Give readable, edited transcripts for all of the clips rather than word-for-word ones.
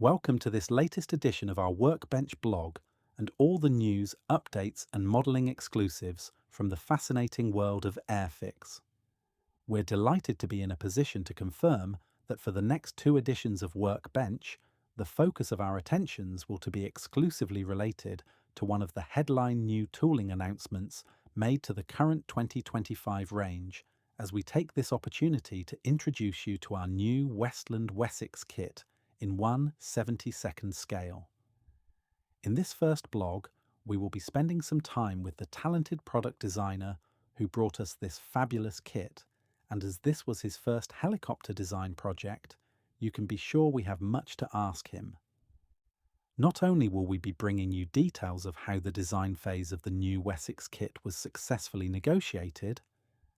Welcome to this latest edition of our Workbench blog and all the news, updates and modelling exclusives from the fascinating world of Airfix. We're delighted to be in a position to confirm that for the next two editions of Workbench, the focus of our attentions will to be exclusively related to one of the headline new tooling announcements made to the current 2025 range, as we take this opportunity to introduce you to our new Westland Wessex kit in 1/72nd scale. In this first blog, we will be spending some time with the talented product designer who brought us this fabulous kit, and as this was his first helicopter design project, you can be sure we have much to ask him. Not only will we be bringing you details of how the design phase of the new Wessex kit was successfully negotiated,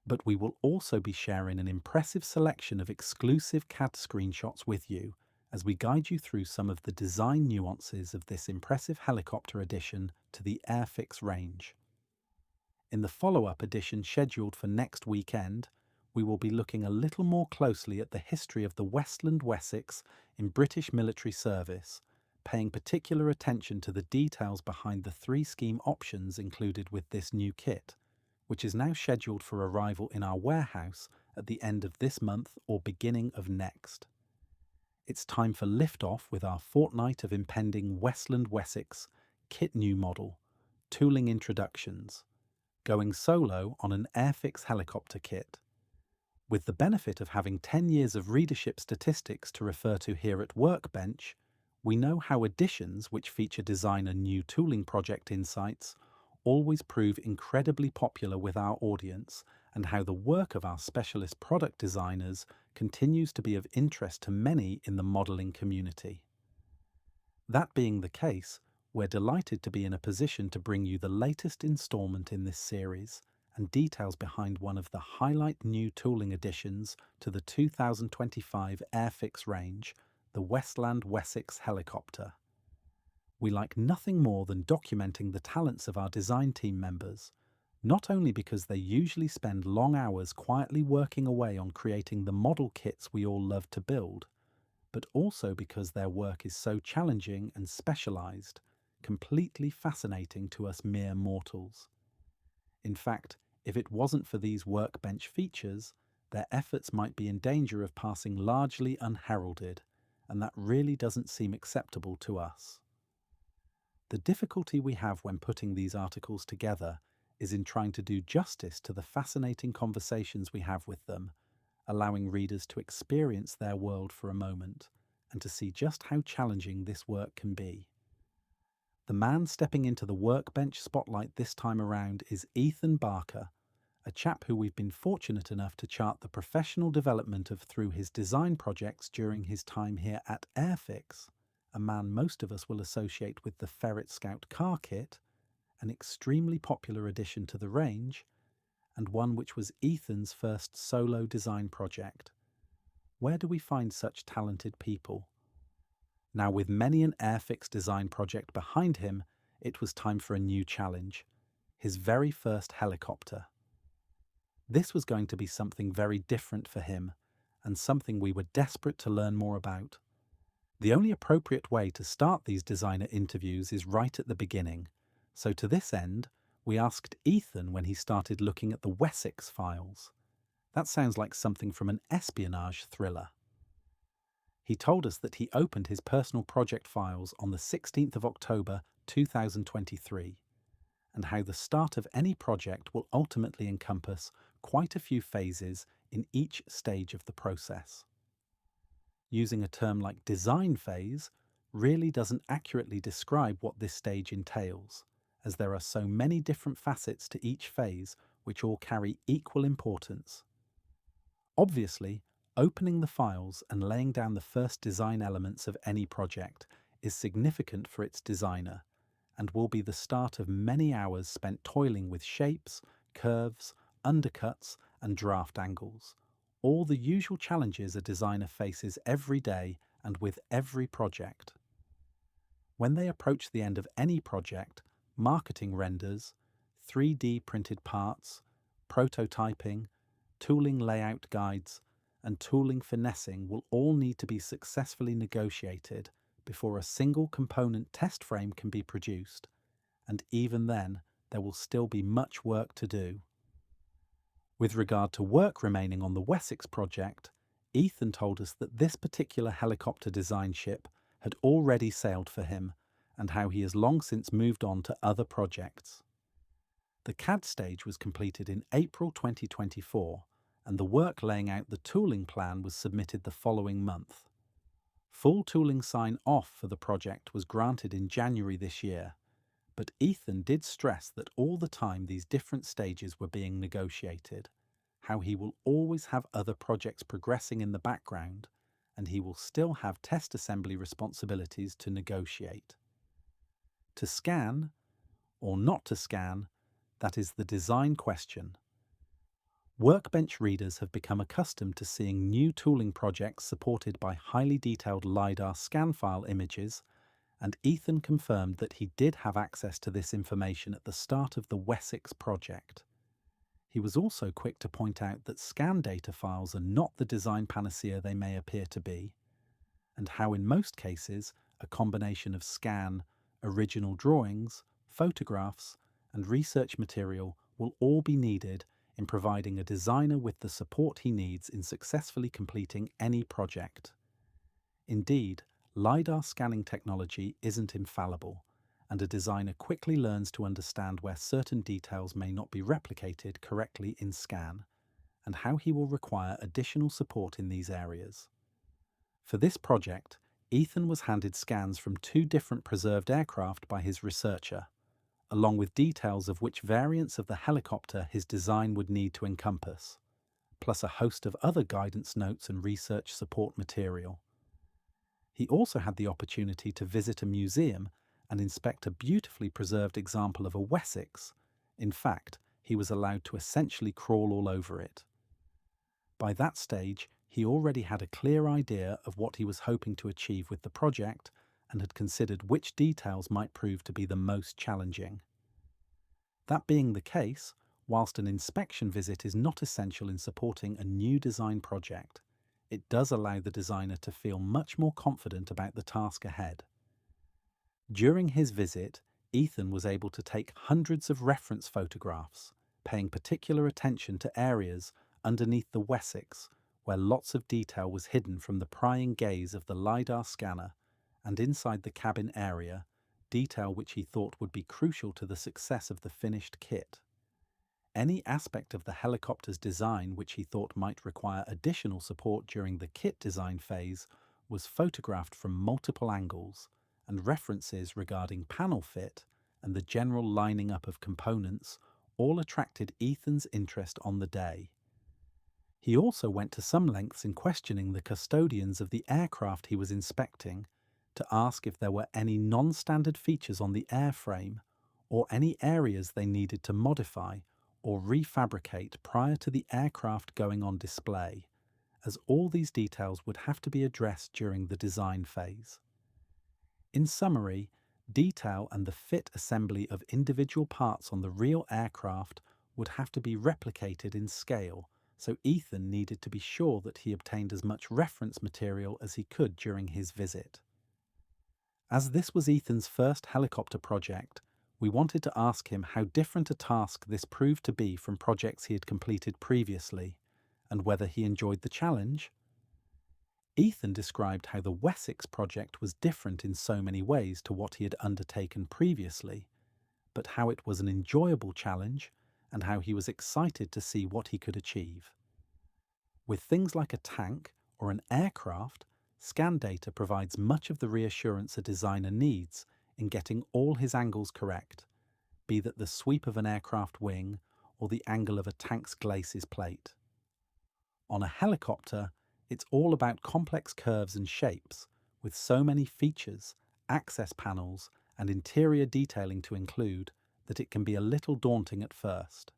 but we will also be sharing an impressive selection of exclusive CAD screenshots with you as we guide you through some of the design nuances of this impressive helicopter addition to the Airfix range. In the follow-up edition scheduled for next weekend, we will be looking a little more closely at the history of the Westland Wessex in British military service, paying particular attention to the details behind the three scheme options included with this new kit, which is now scheduled for arrival in our warehouse at the end of this month or beginning of next. It's time for liftoff with our fortnight of impending Westland Wessex kit new model, tooling introductions, going solo on an Airfix helicopter kit. With the benefit of having 10 years of readership statistics to refer to here at Workbench, we know how additions which feature designer new tooling project insights always prove incredibly popular with our audience, and how the work of our specialist product designers continues to be of interest to many in the modelling community. That being the case, we're delighted to be in a position to bring you the latest instalment in this series and details behind one of the highlight new tooling additions to the 2025 Airfix range, the Westland Wessex helicopter. We like nothing more than documenting the talents of our design team members, not only because they usually spend long hours quietly working away on creating the model kits we all love to build, but also because their work is so challenging and specialised, completely fascinating to us mere mortals. In fact, if it wasn't for these Workbench features, their efforts might be in danger of passing largely unheralded, and that really doesn't seem acceptable to us. The difficulty we have when putting these articles together is in trying to do justice to the fascinating conversations we have with them, allowing readers to experience their world for a moment and to see just how challenging this work can be. The man stepping into the Workbench spotlight this time around is Ethan Barker, a chap who we've been fortunate enough to chart the professional development of through his design projects during his time here at Airfix, a man most of us will associate with the Ferret Scout car kit, an extremely popular addition to the range, and one which was Ethan's first solo design project. Where do we find such talented people? Now, with many an Airfix design project behind him, it was time for a new challenge, his very first helicopter. This was going to be something very different for him, and something we were desperate to learn more about. The only appropriate way to start these designer interviews is right at the beginning, so to this end, we asked Ethan when he started looking at the Wessex files. That sounds like something from an espionage thriller. He told us that he opened his personal project files on the 16th of October 2023, and how the start of any project will ultimately encompass quite a few phases in each stage of the process. Using a term like design phase really doesn't accurately describe what this stage entails, as there are so many different facets to each phase which all carry equal importance. Obviously, opening the files and laying down the first design elements of any project is significant for its designer, and will be the start of many hours spent toiling with shapes, curves, undercuts, and draft angles. All the usual challenges a designer faces every day and with every project. When they approach the end of any project, marketing renders, 3D printed parts, prototyping, tooling layout guides, and tooling finessing will all need to be successfully negotiated before a single component test frame can be produced, and even then, there will still be much work to do. With regard to work remaining on the Wessex project, Ethan told us that this particular helicopter design ship had already sailed for him, and how he has long since moved on to other projects. The CAD stage was completed in April 2024, and the work laying out the tooling plan was submitted the following month. Full tooling sign-off for the project was granted in January this year, but Ethan did stress that all the time these different stages were being negotiated, how he will always have other projects progressing in the background, and he will still have test assembly responsibilities to negotiate. To scan, or not to scan, that is the design question. Workbench readers have become accustomed to seeing new tooling projects supported by highly detailed LiDAR scan file images, and Ethan confirmed that he did have access to this information at the start of the Wessex project. He was also quick to point out that scan data files are not the design panacea they may appear to be, and how in most cases a combination of scan, original drawings, photographs, and research material will all be needed in providing a designer with the support he needs in successfully completing any project. Indeed, LiDAR scanning technology isn't infallible, and a designer quickly learns to understand where certain details may not be replicated correctly in scan, and how he will require additional support in these areas. For this project, Ethan was handed scans from 2 different preserved aircraft by his researcher, along with details of which variants of the helicopter his design would need to encompass, plus a host of other guidance notes and research support material. He also had the opportunity to visit a museum and inspect a beautifully preserved example of a Wessex. In fact, he was allowed to essentially crawl all over it. By that stage, he already had a clear idea of what he was hoping to achieve with the project and had considered which details might prove to be the most challenging. That being the case, whilst an inspection visit is not essential in supporting a new design project, it does allow the designer to feel much more confident about the task ahead. During his visit, Ethan was able to take hundreds of reference photographs, paying particular attention to areas underneath the Wessex where lots of detail was hidden from the prying gaze of the LiDAR scanner, and inside the cabin area, detail which he thought would be crucial to the success of the finished kit. Any aspect of the helicopter's design which he thought might require additional support during the kit design phase was photographed from multiple angles, and references regarding panel fit and the general lining up of components all attracted Ethan's interest on the day. He also went to some lengths in questioning the custodians of the aircraft he was inspecting to ask if there were any non-standard features on the airframe or any areas they needed to modify or refabricate prior to the aircraft going on display, as all these details would have to be addressed during the design phase. In summary, detail and the fit assembly of individual parts on the real aircraft would have to be replicated in scale, so Ethan needed to be sure that he obtained as much reference material as he could during his visit. As this was Ethan's first helicopter project, we wanted to ask him how different a task this proved to be from projects he had completed previously, and whether he enjoyed the challenge. Ethan described how the Wessex project was different in so many ways to what he had undertaken previously, but how it was an enjoyable challenge and how he was excited to see what he could achieve. With things like a tank or an aircraft, scan data provides much of the reassurance a designer needs in getting all his angles correct, be that the sweep of an aircraft wing or the angle of a tank's glacis plate. On a helicopter, it's all about complex curves and shapes, with so many features, access panels, and interior detailing to include that it can be a little daunting at first.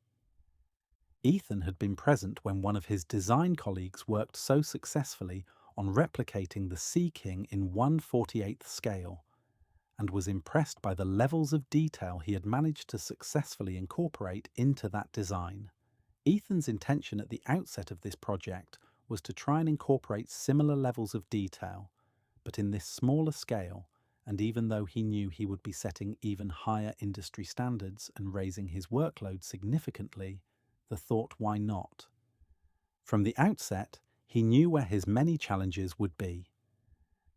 Ethan had been present when one of his design colleagues worked so successfully on replicating the Sea King in 1/48th scale, and was impressed by the levels of detail he had managed to successfully incorporate into that design. Ethan's intention at the outset of this project was to try and incorporate similar levels of detail, but in this smaller scale, and even though he knew he would be setting even higher industry standards and raising his workload significantly, the thought, why not? From the outset, he knew where his many challenges would be.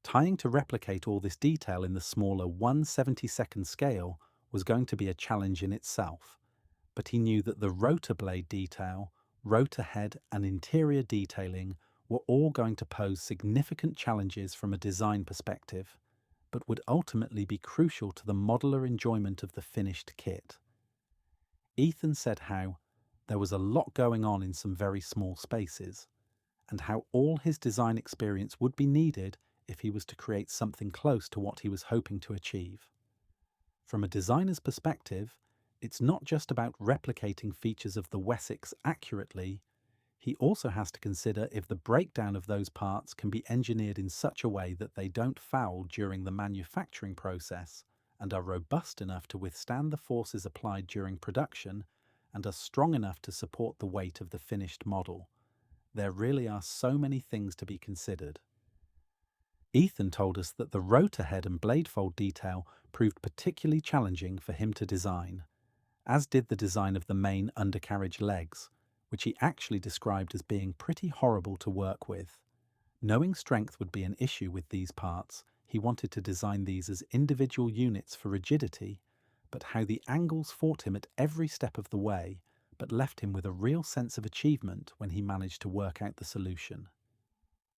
Trying to replicate all this detail in the smaller 1/72nd scale was going to be a challenge in itself, but he knew that the rotor blade detail, rotor head and interior detailing were all going to pose significant challenges from a design perspective, but would ultimately be crucial to the modeler enjoyment of the finished kit. Ethan said how there was a lot going on in some very small spaces, and how all his design experience would be needed if he was to create something close to what he was hoping to achieve. From a designer's perspective, it's not just about replicating features of the Wessex accurately, he also has to consider if the breakdown of those parts can be engineered in such a way that they don't foul during the manufacturing process and are robust enough to withstand the forces applied during production and are strong enough to support the weight of the finished model. There really are so many things to be considered. Ethan told us that the rotor head and blade fold detail proved particularly challenging for him to design, as did the design of the main undercarriage legs, which he actually described as being pretty horrible to work with. Knowing strength would be an issue with these parts, he wanted to design these as individual units for rigidity, but how the angles fought him at every step of the way, but left him with a real sense of achievement when he managed to work out the solution.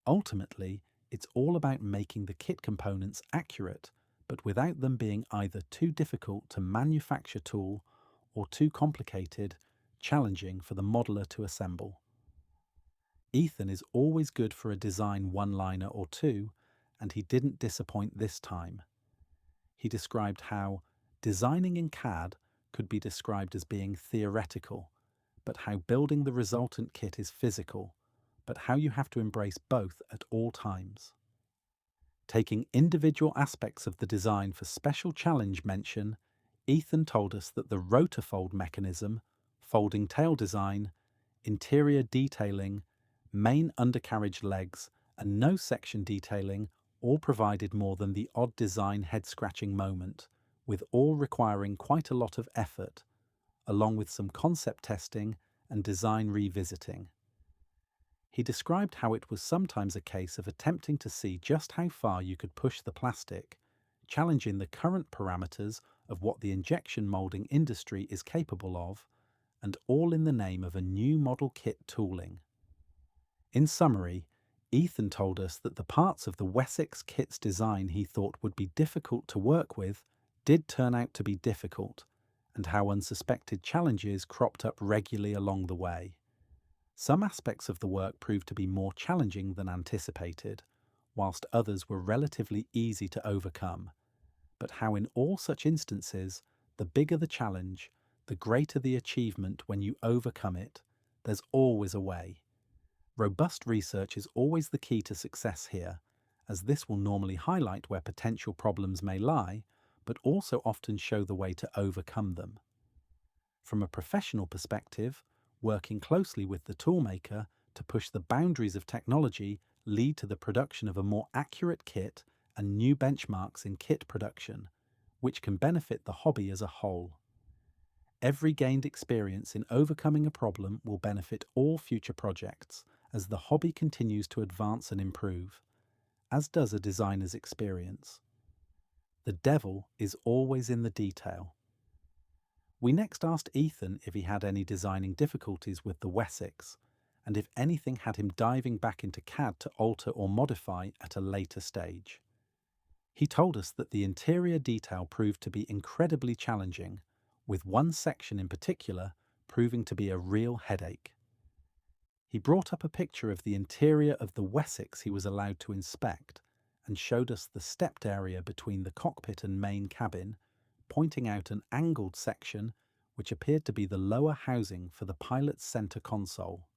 Ultimately, it's all about making the kit components accurate, but without them being either too difficult to manufacture tool or too complicated, challenging for the modeler to assemble. Ethan is always good for a design one-liner or two, and he didn't disappoint this time. He described how designing in CAD could be described as being theoretical, but how building the resultant kit is physical, but how you have to embrace both at all times. Taking individual aspects of the design for special challenge mention, Ethan told us that the rotor fold mechanism, folding tail design, interior detailing, main undercarriage legs, and nose section detailing all provided more than the odd design head-scratching moment, with all requiring quite a lot of effort, along with some concept testing and design revisiting. He described how it was sometimes a case of attempting to see just how far you could push the plastic, challenging the current parameters of what the injection molding industry is capable of, and all in the name of a new model kit tooling. In summary, Ethan told us that the parts of the Wessex kit's design he thought would be difficult to work with did turn out to be difficult, and how unsuspected challenges cropped up regularly along the way. Some aspects of the work proved to be more challenging than anticipated, whilst others were relatively easy to overcome, but how in all such instances, the bigger the challenge, the greater the achievement when you overcome it. There's always a way. Robust research is always the key to success here, as this will normally highlight where potential problems may lie, but also often show the way to overcome them. From a professional perspective, working closely with the toolmaker to push the boundaries of technology lead to the production of a more accurate kit and new benchmarks in kit production, which can benefit the hobby as a whole. Every gained experience in overcoming a problem will benefit all future projects as the hobby continues to advance and improve, as does a designer's experience. The devil is always in the detail. We next asked Ethan if he had any designing difficulties with the Wessex, and if anything had him diving back into CAD to alter or modify at a later stage. He told us that the interior detail proved to be incredibly challenging, with one section in particular proving to be a real headache. He brought up a picture of the interior of the Wessex he was allowed to inspect, and showed us the stepped area between the cockpit and main cabin, pointing out an angled section which appeared to be the lower housing for the pilot's center console.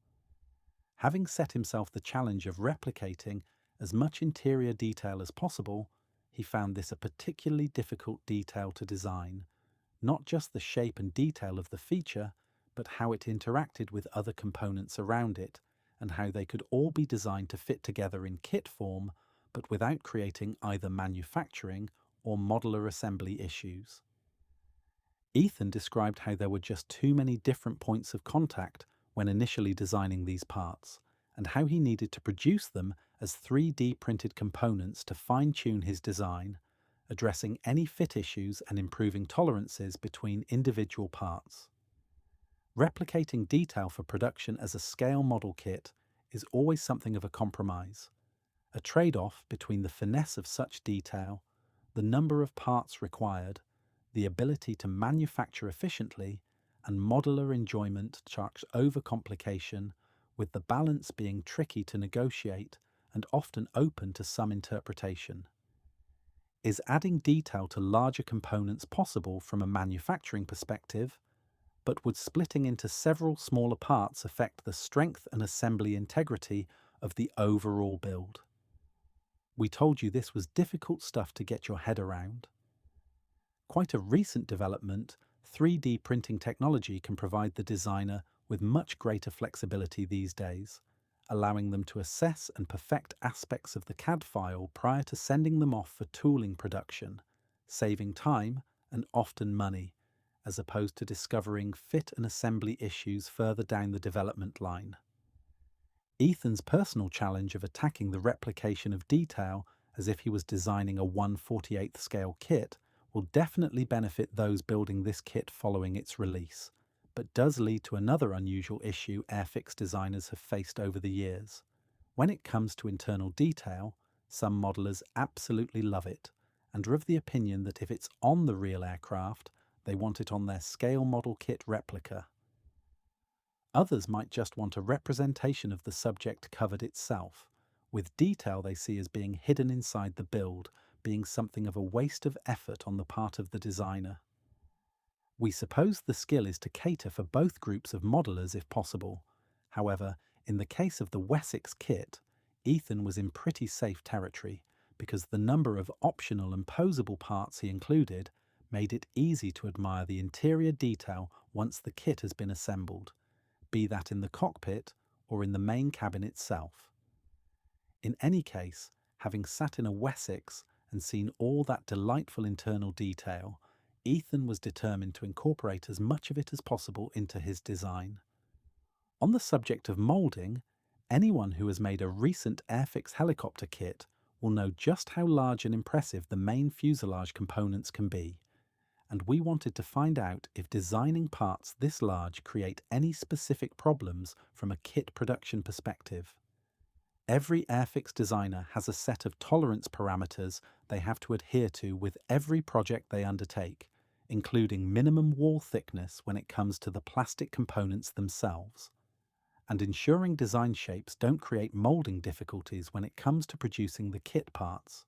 Having set himself the challenge of replicating as much interior detail as possible, he found this a particularly difficult detail to design, not just the shape and detail of the feature, but how it interacted with other components around it, and how they could all be designed to fit together in kit form, but without creating either manufacturing or modular assembly issues. Ethan described how there were just too many different points of contact when initially designing these parts, and how he needed to produce them as 3D printed components to fine-tune his design, addressing any fit issues and improving tolerances between individual parts. Replicating detail for production as a scale model kit is always something of a compromise, a trade-off between the finesse of such detail, the number of parts required, the ability to manufacture efficiently, and modular enjoyment chucks over complication, with the balance being tricky to negotiate and often open to some interpretation. Is adding detail to larger components possible from a manufacturing perspective, but would splitting into several smaller parts affect the strength and assembly integrity of the overall build? We told you this was difficult stuff to get your head around. Quite a recent development, 3D printing technology can provide the designer with much greater flexibility these days, allowing them to assess and perfect aspects of the CAD file prior to sending them off for tooling production, saving time and often money, as opposed to discovering fit and assembly issues further down the development line. Ethan's personal challenge of attacking the replication of detail as if he was designing a 1/48th scale kit will definitely benefit those building this kit following its release, but does lead to another unusual issue Airfix designers have faced over the years. When it comes to internal detail, some modelers absolutely love it, and are of the opinion that if it's on the real aircraft, they want it on their scale model kit replica. Others might just want a representation of the subject covered itself, with detail they see as being hidden inside the build, being something of a waste of effort on the part of the designer. We suppose the skill is to cater for both groups of modelers if possible. However, in the case of the Wessex kit, Ethan was in pretty safe territory because the number of optional and posable parts he included made it easy to admire the interior detail once the kit has been assembled, be that in the cockpit or in the main cabin itself. In any case, having sat in a Wessex and seen all that delightful internal detail, Ethan was determined to incorporate as much of it as possible into his design. On the subject of moulding, anyone who has made a recent Airfix helicopter kit will know just how large and impressive the main fuselage components can be, and we wanted to find out if designing parts this large create any specific problems from a kit production perspective. Every Airfix designer has a set of tolerance parameters they have to adhere to with every project they undertake, including minimum wall thickness when it comes to the plastic components themselves, and ensuring design shapes don't create moulding difficulties when it comes to producing the kit parts.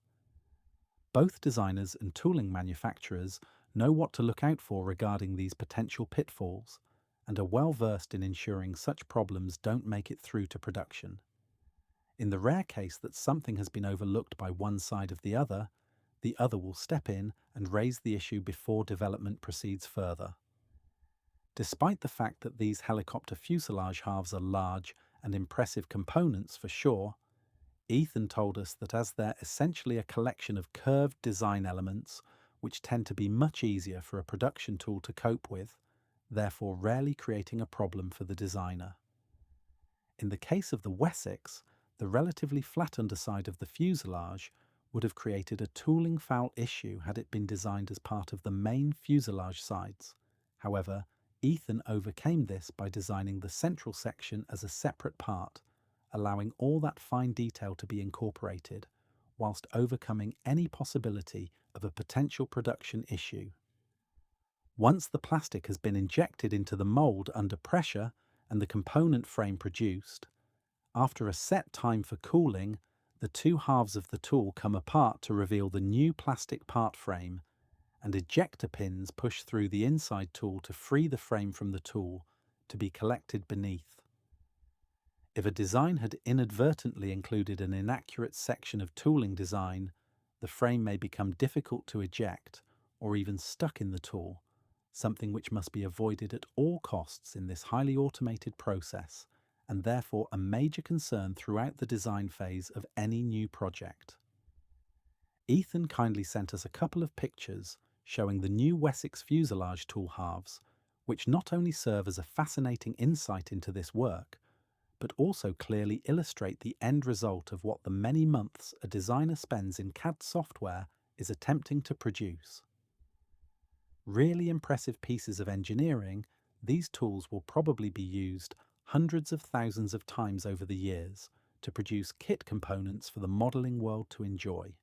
Both designers and tooling manufacturers know what to look out for regarding these potential pitfalls, and are well versed in ensuring such problems don't make it through to production. In the rare case that something has been overlooked by one side of the other will step in and raise the issue before development proceeds further. Despite the fact that these helicopter fuselage halves are large and impressive components for sure, Ethan told us that as they're essentially a collection of curved design elements which tend to be much easier for a production tool to cope with, therefore rarely creating a problem for the designer. In the case of the Wessex, the relatively flat underside of the fuselage would have created a tooling foul issue had it been designed as part of the main fuselage sides. However, Ethan overcame this by designing the central section as a separate part, allowing all that fine detail to be incorporated, whilst overcoming any possibility of a potential production issue. Once the plastic has been injected into the mould under pressure and the component frame produced, after a set time for cooling, the two halves of the tool come apart to reveal the new plastic part frame, and ejector pins push through the inside tool to free the frame from the tool to be collected beneath. If a design had inadvertently included an inaccurate section of tooling design, the frame may become difficult to eject or even stuck in the tool, something which must be avoided at all costs in this highly automated process, and therefore a major concern throughout the design phase of any new project. Ethan kindly sent us a couple of pictures showing the new Wessex fuselage tool halves, which not only serve as a fascinating insight into this work, but also clearly illustrate the end result of what the many months a designer spends in CAD software is attempting to produce. Really impressive pieces of engineering, these tools will probably be used hundreds of thousands of times over the years to produce kit components for the modelling world to enjoy.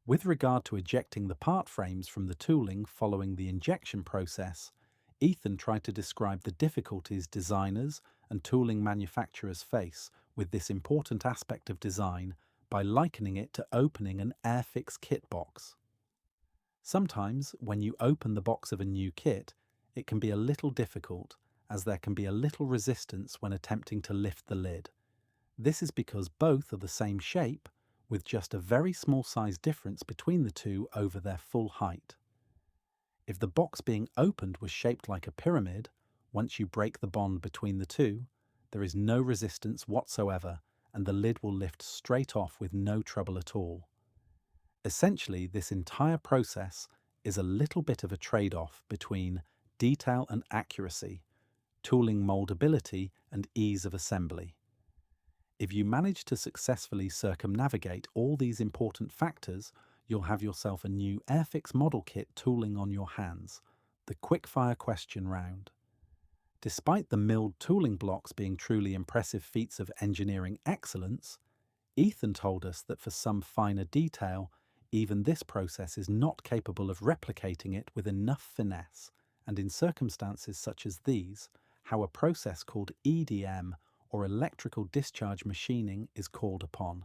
With regard to ejecting the part frames from the tooling following the injection process, Ethan tried to describe the difficulties designers and tooling manufacturers face with this important aspect of design by likening it to opening an Airfix kit box. Sometimes, when you open the box of a new kit, it can be a little difficult, as there can be a little resistance when attempting to lift the lid. This is because both are the same shape, with just a very small size difference between the two over their full height. If the box being opened was shaped like a pyramid, once you break the bond between the two, there is no resistance whatsoever, and the lid will lift straight off with no trouble at all. Essentially, this entire process is a little bit of a trade-off between detail and accuracy, tooling moldability and ease of assembly. If you manage to successfully circumnavigate all these important factors, you'll have yourself a new Airfix model kit tooling on your hands, the quickfire question round. Despite the milled tooling blocks being truly impressive feats of engineering excellence, Ethan told us that for some finer detail, even this process is not capable of replicating it with enough finesse, and in circumstances such as these, how a process called EDM, or electrical discharge machining, is called upon.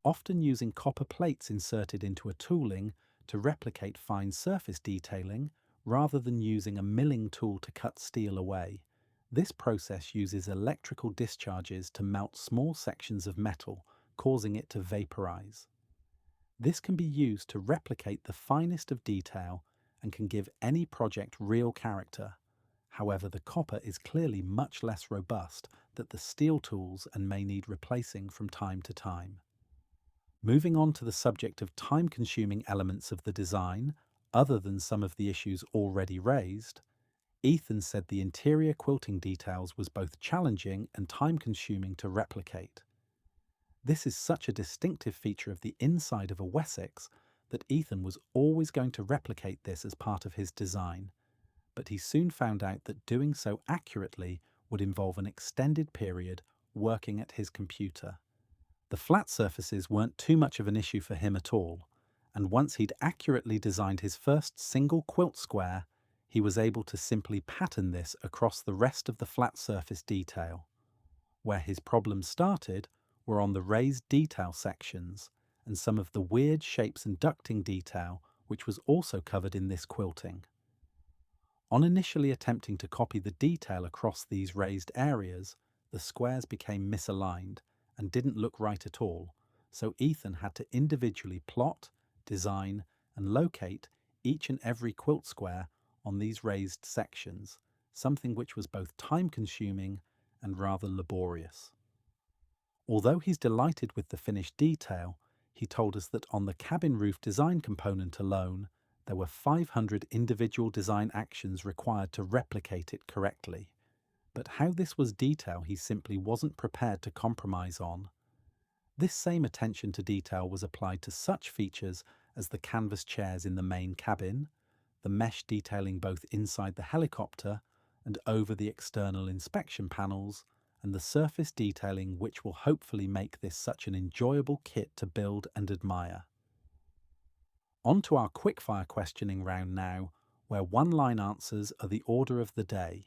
Often using copper plates inserted into a tooling to replicate fine surface detailing, rather than using a milling tool to cut steel away, this process uses electrical discharges to melt small sections of metal, causing it to vaporize. This can be used to replicate the finest of detail and can give any project real character. However, the copper is clearly much less robust than the steel tools and may need replacing from time to time. Moving on to the subject of time-consuming elements of the design, other than some of the issues already raised, Ethan said the interior quilting details was both challenging and time-consuming to replicate. This is such a distinctive feature of the inside of a Wessex that Ethan was always going to replicate this as part of his design, but he soon found out that doing so accurately would involve an extended period working at his computer. The flat surfaces weren't too much of an issue for him at all, and once he'd accurately designed his first single quilt square, he was able to simply pattern this across the rest of the flat surface detail. Where his problems started were on the raised detail sections and some of the weird shapes and ducting detail, which was also covered in this quilting. On initially attempting to copy the detail across these raised areas, the squares became misaligned and didn't look right at all, so Ethan had to individually plot, design, and locate each and every quilt square on these raised sections, something which was both time-consuming and rather laborious. Although he's delighted with the finished detail, he told us that on the cabin roof design component alone, there were 500 individual design actions required to replicate it correctly. But how this was detail he simply wasn't prepared to compromise on. This same attention to detail was applied to such features as the canvas chairs in the main cabin, the mesh detailing both inside the helicopter and over the external inspection panels, and the surface detailing which will hopefully make this such an enjoyable kit to build and admire. On to our quickfire questioning round now, where one-line answers are the order of the day.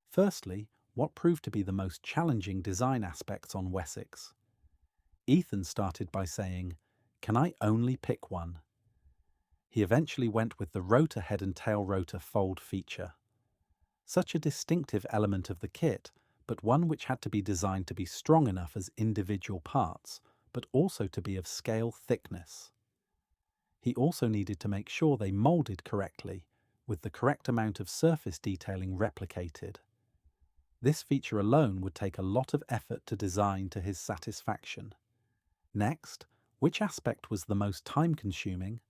Firstly, what proved to be the most challenging design aspects on Wessex? Ethan started by saying, "Can I only pick one?" He eventually went with the rotor head and tail rotor fold feature. Such a distinctive element of the kit, but one which had to be designed to be strong enough as individual parts, but also to be of scale thickness. He also needed to make sure they moulded correctly, with the correct amount of surface detailing replicated. This feature alone would take a lot of effort to design to his satisfaction. Next, Which aspect was the most time-consuming?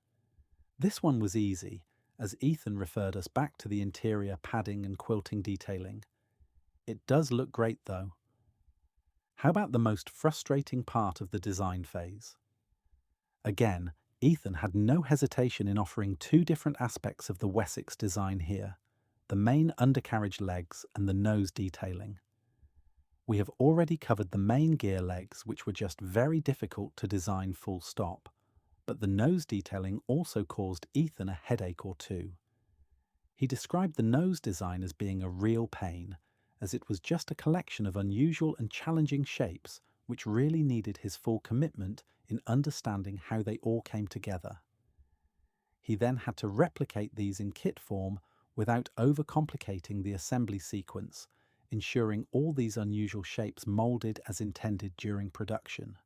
This one was easy, as Ethan referred us back to the interior padding and quilting detailing. It does look great though. How about the most frustrating part of the design phase? Again, Ethan had no hesitation in offering two different aspects of the Wessex design here, the main undercarriage legs and the nose detailing. We have already covered the main gear legs, which were just very difficult to design full stop, but the nose detailing also caused Ethan a headache or two. He described the nose design as being a real pain, as it was just a collection of unusual and challenging shapes which really needed his full commitment in understanding how they all came together. He then had to replicate these in kit form without overcomplicating the assembly sequence, ensuring all these unusual shapes moulded as intended during production.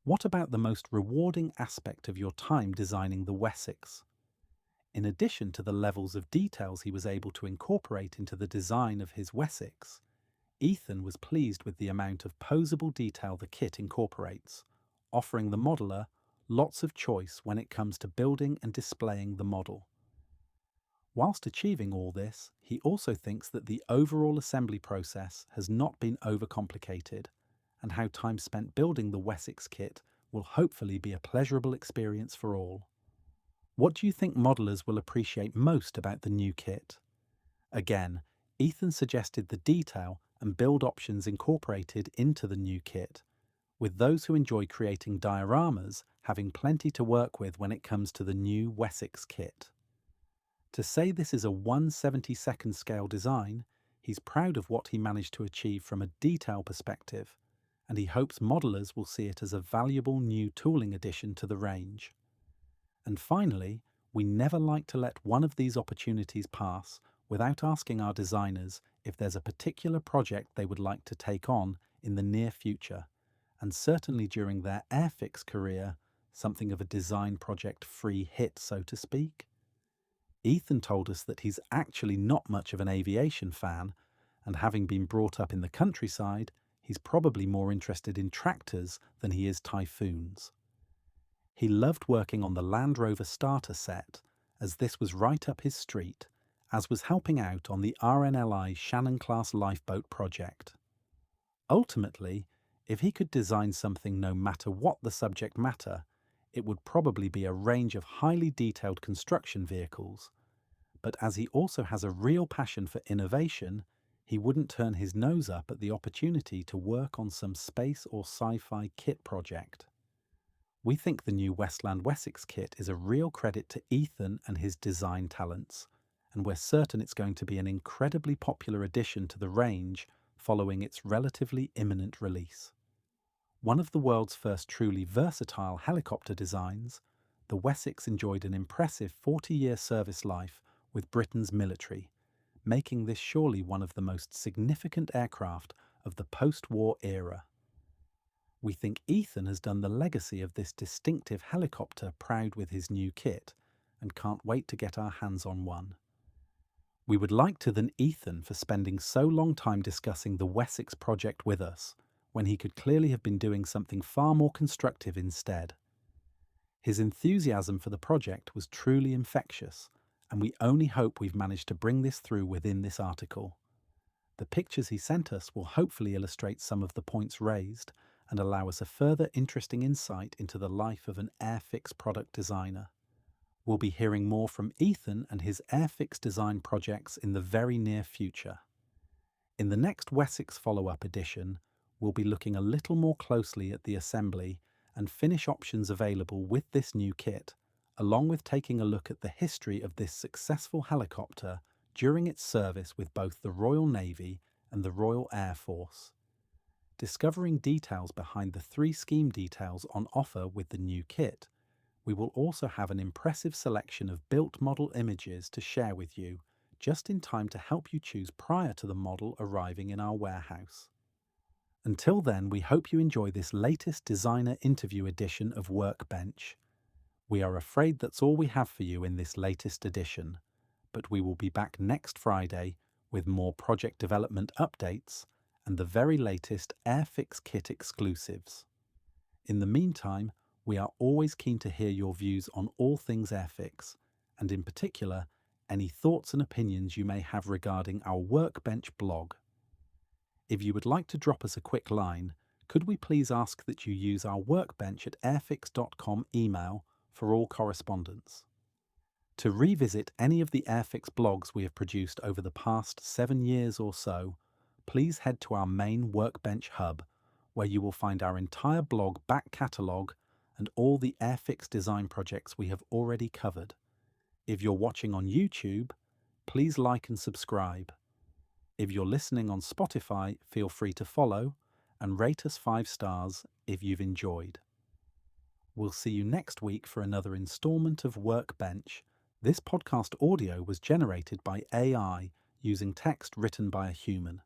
What about the most rewarding aspect of your time designing the Wessex? In addition to the levels of details he was able to incorporate into the design of his Wessex, Ethan was pleased with the amount of posable detail the kit incorporates, offering the modeler lots of choice when it comes to building and displaying the model. Whilst achieving all this, he also thinks that the overall assembly process has not been overcomplicated, and how time spent building the Wessex kit will hopefully be a pleasurable experience for all. What do you think modelers will appreciate most about the new kit? Again, Ethan suggested the detail and build options incorporated into the new kit, with those who enjoy creating dioramas having plenty to work with when it comes to the new Wessex kit. To say this is a 1/72nd scale design, he's proud of what he managed to achieve from a detail perspective, and he hopes modelers will see it as a valuable new tooling addition to the range. And finally, we never like to let one of these opportunities pass without asking our designers if there's a particular project they would like to take on in the near future, and certainly during their Airfix career, something of a design project free hit, so to speak. Ethan told us that he's actually not much of an aviation fan, and having been brought up in the countryside, he's probably more interested in tractors than he is typhoons. He loved working on the Land Rover starter set, as this was right up his street, as was helping out on the RNLI Shannon-class lifeboat project. Ultimately, if he could design something no matter what the subject matter, it would probably be a range of highly detailed construction vehicles. But as he also has a real passion for innovation, he wouldn't turn his nose up at the opportunity to work on some space or sci-fi kit project. We think the new Westland Wessex kit is a real credit to Ethan and his design talents, and we're certain it's going to be an incredibly popular addition to the range following its relatively imminent release. One of the world's first truly versatile helicopter designs, the Wessex enjoyed an impressive 40-year service life with Britain's military, making this surely one of the most significant aircraft of the post-war era. We think Ethan has done the legacy of this distinctive helicopter proud with his new kit, and can't wait to get our hands on one. We would like to thank Ethan for spending so long time discussing the Wessex project with us, when he could clearly have been doing something far more constructive instead. His enthusiasm for the project was truly infectious, and we only hope we've managed to bring this through within this article. The pictures he sent us will hopefully illustrate some of the points raised and allow us a further interesting insight into the life of an Airfix product designer. We'll be hearing more from Ethan and his Airfix design projects in the very near future. In the next Wessex follow-up edition, we'll be looking a little more closely at the assembly and finish options available with this new kit, along with taking a look at the history of this successful helicopter during its service with both the Royal Navy and the Royal Air Force. Discovering details behind the 3 scheme details on offer with the new kit, we will also have an impressive selection of built model images to share with you, just in time to help you choose prior to the model arriving in our warehouse. Until then, we hope you enjoy this latest designer interview edition of Workbench. We are afraid that's all we have for you in this latest edition, but we will be back next Friday with more project development updates and the very latest Airfix kit exclusives. In the meantime, We are always keen to hear your views on all things Airfix, and in particular, any thoughts and opinions you may have regarding our Workbench blog. If you would like to drop us a quick line, could we please ask that you use our workbench@airfix.com email for all correspondence? To revisit any of the Airfix blogs we have produced over the past 7 years or so, please head to our main Workbench hub, where you will find our entire blog back catalogue and all the Airfix design projects we have already covered. If you're watching on YouTube, please like and subscribe. If you're listening on Spotify, feel free to follow and rate us 5 stars if you've enjoyed. We'll see you next week for another installment of Workbench. This podcast audio was generated by AI using text written by a human.